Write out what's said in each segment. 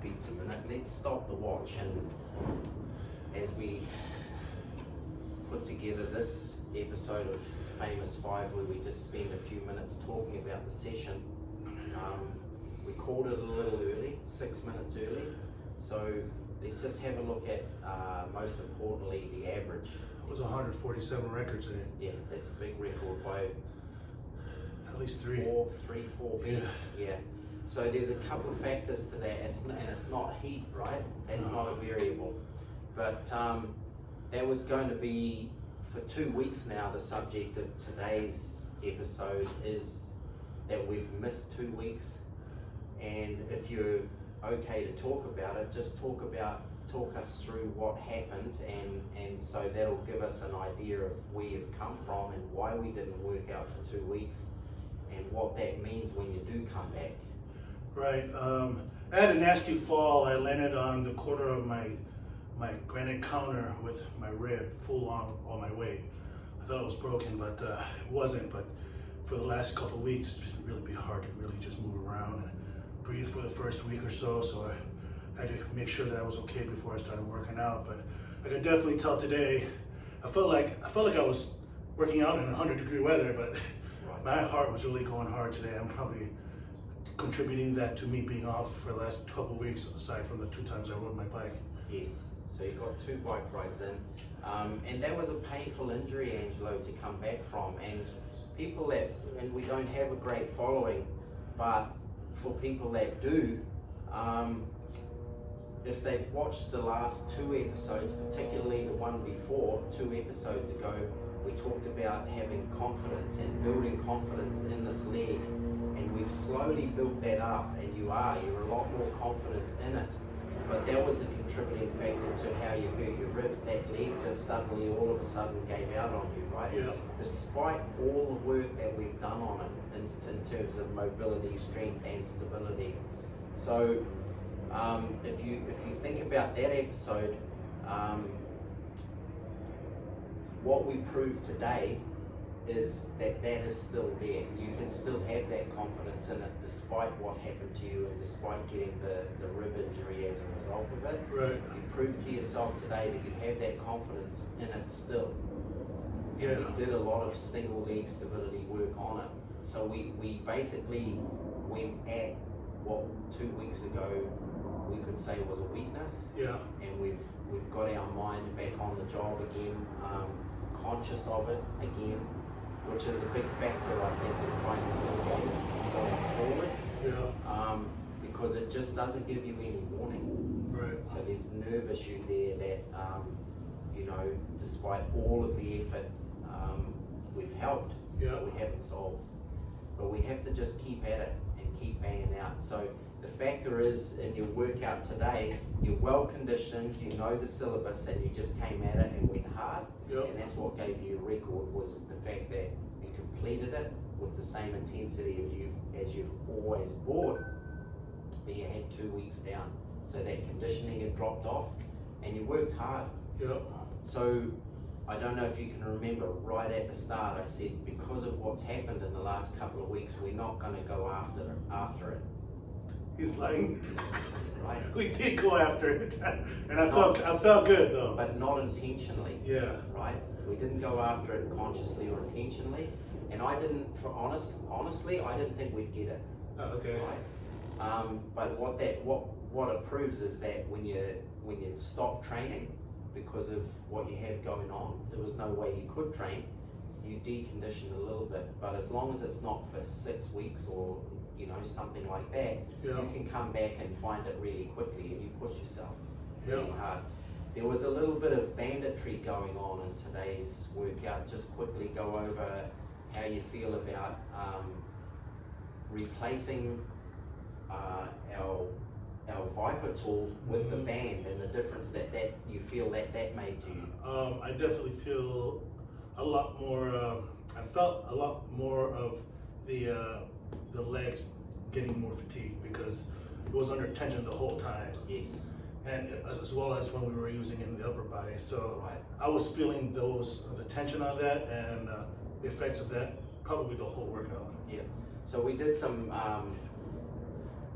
beats a minute. Let's stop the watch, and as we put together this episode of Famous Five, where we just spend a few minutes talking about the session, we called it a little early, 6 minutes early. So let's just have a look at, most importantly, the average. It was 147 records in it. Yeah, that's a big record by at least three. Four beats. Yeah. So there's a couple of factors to that, and it's not heat, right? That's not a variable. But that was going to be, for 2 weeks now, the subject of today's episode is that we've missed 2 weeks. And if you're okay to talk about it, just talk us through what happened, and so that'll give us an idea of where you've come from and why we didn't work out for 2 weeks, and what that means when you do come back. Right. I had a nasty fall. I landed on the corner of my granite counter with my rib full on all my weight. I thought it was broken, but it wasn't. But for the last couple of weeks, it's been really hard to really just move around and breathe for the first week or so. So I had to make sure that I was okay before I started working out. But I could definitely tell today, I felt like I was working out in 100-degree weather, but my heart was really going hard today. I'm probably contributing that to me being off for the last couple of weeks, aside from the 2 times I rode my bike. Yes, so you got 2 bike rides in, and that was a painful injury, Angelo, to come back from. And and we don't have a great following, but for people that do, if they've watched the last 2 episodes, particularly the one before, 2 episodes ago, we talked about having confidence and building confidence in this leg, and we've slowly built that up, and you're a lot more confident in it. But that was a contributing factor to how you hurt your ribs. That leg just suddenly, all of a sudden, gave out on you, right? Yeah. Despite all the work that we've done on it in terms of mobility, strength, and stability. So if you think about that episode, what we proved today is that is still there. You can still have that confidence in it despite what happened to you, and despite getting the rib injury as a result of it. Right. You proved to yourself today that you have that confidence in it still. Yeah. We did a lot of single leg stability work on it. So we basically went at what 2 weeks ago we could say was a weakness. Yeah. And we've got our mind back on the job again, conscious of it again, which is a big factor, I think, in trying to mitigate it going forward. Yeah. Because it just doesn't give you any warning. Right. So there's nerve issue there that, despite all of the effort, we've helped, but we haven't solved. But we have to just keep at it and keep banging out. So the factor is, in your workout today, you're well conditioned, you know the syllabus, and you just came at it and went hard. Yep. And that's what gave you a record, was the fact that you completed it with the same intensity as you've always brought, but you had 2 weeks down. So that conditioning had dropped off, and you worked hard. Yep. So I don't know if you can remember, right at the start I said, because of what's happened in the last couple of weeks, we're not going to go after it. He's lying. Right. We did go after it, and I felt good though. But not intentionally. Yeah. Right. We didn't go after it consciously or intentionally, and I didn't. Honestly, I didn't think we'd get it. Oh, okay. Right. But what it proves is that when you stop training because of what you have going on, there was no way you could train. You decondition a little bit, but as long as it's not for 6 weeks or something like that, you can come back and find it really quickly, and you push yourself really hard. There was a little bit of banditry going on in today's workout. Just quickly go over how you feel about replacing our Viper tool with the band, and the difference that you feel that made to you. I definitely feel a lot more. I felt a lot more of the legs getting more fatigued because it was under tension the whole time. Yes. And as well as when we were using it in the upper body. So I was feeling the tension on that and the effects of that probably the whole workout. Yeah. So we did some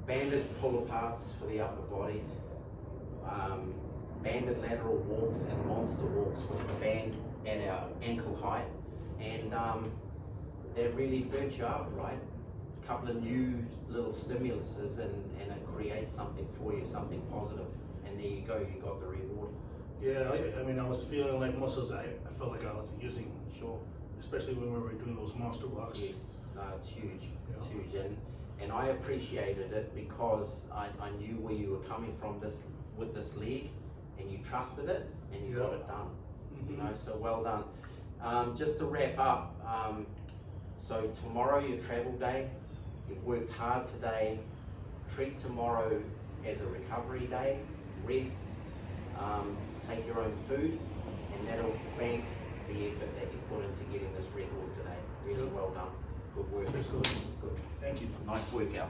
banded pull aparts for the upper body, banded lateral walks and monster walks with the band at our ankle height, and that really burns you up, right? A couple of new little stimuluses and it creates something for you, something positive, and there you go, you got the reward. Yeah, I mean, I was feeling like muscles, I felt like I was using, Sure. especially when we were doing those monster walks. Yes, no, it's huge, Yeah. it's huge, and I appreciated it because I knew where you were coming from with this leg, and you trusted it, and you got it done. You know, so well done. Just to wrap up, so tomorrow your travel day, you've worked hard today, treat tomorrow as a recovery day, rest, take your own food, and that'll bank the effort that you put into getting this record today. Really well done. Good work. That's good. Good. Thank you. Nice workout.